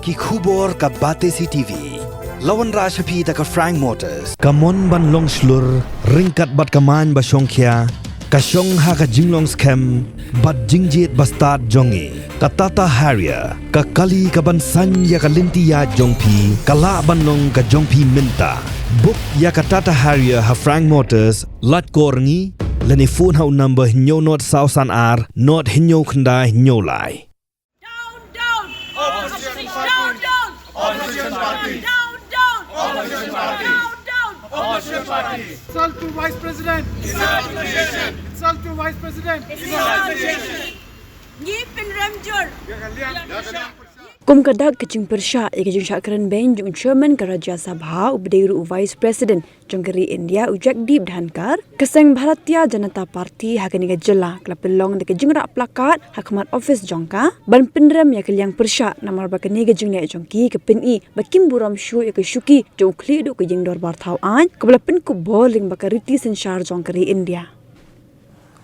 ki khubor ka Batesi TV. Lawan Rajya ka Frank Motors. Kamon ban long slur, ringkat bat kaman ba Shongkhia. Kasyong ha ka jinglong scam, bat jingjit bastard jongi. Ka Tata Harrier, ka kali ka bansan ya ka linti ya jongpi, kala banong ka jongpi minta. Book ya ka Tata Harrier ha Frank Motors, lat korngi, lani phone ha number hinyo not sausan ar, not hinyo kanda hinyo lai. Down! Opposition party! Down! Opposition party! Down! Opposition party! Down! Opposition party! Insult to Vice President! Insult! Insult to Vice President! Ngipin Ramjur! Kum kadak kecing persya kecing Shah Kren Bein jung chairman ka Rajya Sabha ubdeiru Vice President jongkeri India ujak deep dhankar keseng Bharatiya Janata Party hakani ga jela klapelong de jingra plakat hakmat office jongka ban pinram ya keliang persya namar bakani ga jingne jongki ke pini bakim buram shu ya ke shuki jong khli du ke jing dor bar thau an kabla pin ku bowling bakariti sen shar jongkeri India.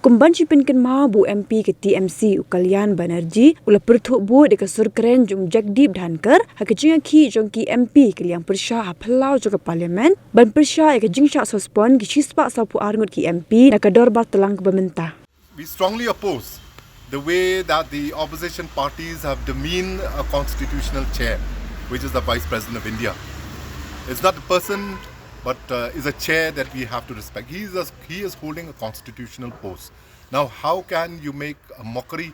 Kumban Shipin Ken Bu MP ke TMC Ukalyan Banerjee ula perthuk bu de kasur Kren jung Jagdeep Dhankar hakijing ki jong ki MP ke liang persya haplau juga parlimen ban persya ke jing syak sospon ki chispa sapu arngut ki MP na kador bar telang ke bementa. We strongly oppose the way that the opposition parties have demeaned a constitutional chair, which is the Vice President of India. It's not a person, but is a chair that we have to respect. He is holding a constitutional post. Now, how can you make a mockery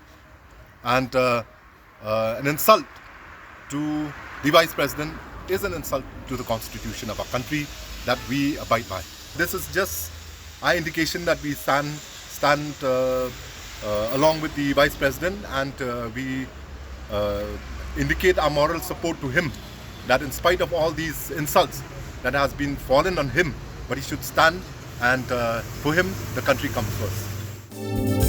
and an insult to the Vice President is an insult to the constitution of our country that we abide by. This is just our indication that we stand along with the Vice President, and we indicate our moral support to him, that in spite of all these insults that has been fallen on him, but he should stand, and for him the country comes first.